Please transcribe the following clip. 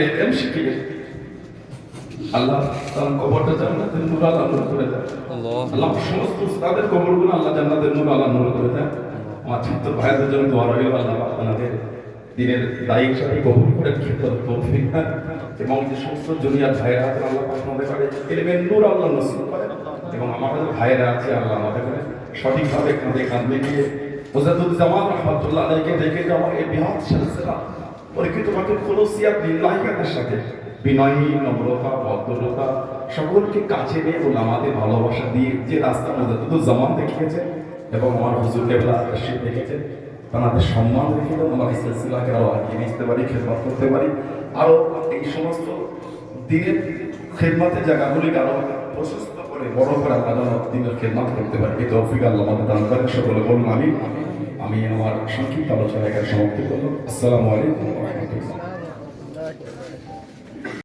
এলম শিখিয়ে আল্লাহ তার কবরটা জান্নাতের নূর আলা নূর করে দেয়। আল্লাহ সমস্ত উস্তাদের কবরগুলো আল্লাহ জান্নাতের নূর আলা নূর করে দেয়। আমার ছাত্র ভাইদের জন্য দোয়া রইল, আল্লাহ আপনাদের দিনের দায়িক সাথে কবুল করে খেতে তৌফিক দেন এবং যে সমস্ত জুনিয়র ভাইরা আছেন আল্লাহ আপনাদের করে এলমের নূর আল্লাহ নসিব করেন এবং আমাদের ভাইরা আছে আল্লাহ আমাদের করে সঠিকভাবে কাঁধে কাঁধ মিলিয়ে মুজাদ্দুজ্জামান রাহমাতুল্লাহ আলাইহিকে দেখে যাওয়া এই বিহাত সিলসিলা পরীক্ষিত মাত্র খুলুসিয়াত বিল্লাহিয়াতের সাথে বিনয়ী নম্রতা ভদ্রতা সকলকে কাছে নিয়ে ওলামাদের ভালোবাসা দিয়ে যে রাস্তা মুজাদ্দুজ্জামান দেখিয়েছে এবং আমার হুজুর কেবলা তশরিফ দেখেছেন, তাদের সম্মান রেখে আমরা এই সিলসিলাকে আরো আগিয়ে নিতে পারি, খেদমত করতে পারি, আরো এই সমস্ত দিনের খেদমতের জায়গাগুলিকে আরো প্রশস্ত করে বড় করে আমরা যেন দিনের খেদমত করতে পারি। এই তৌফিক আল্লাহ আমাদের দান করেন। সকলে বলুন আমিন। আমি আমার সংক্ষিপ্ত আলোচনা এখানে সমাপ্তি করলাম। আসসালামু আলাইকুম ওয়া রাহমাতুল্লাহ।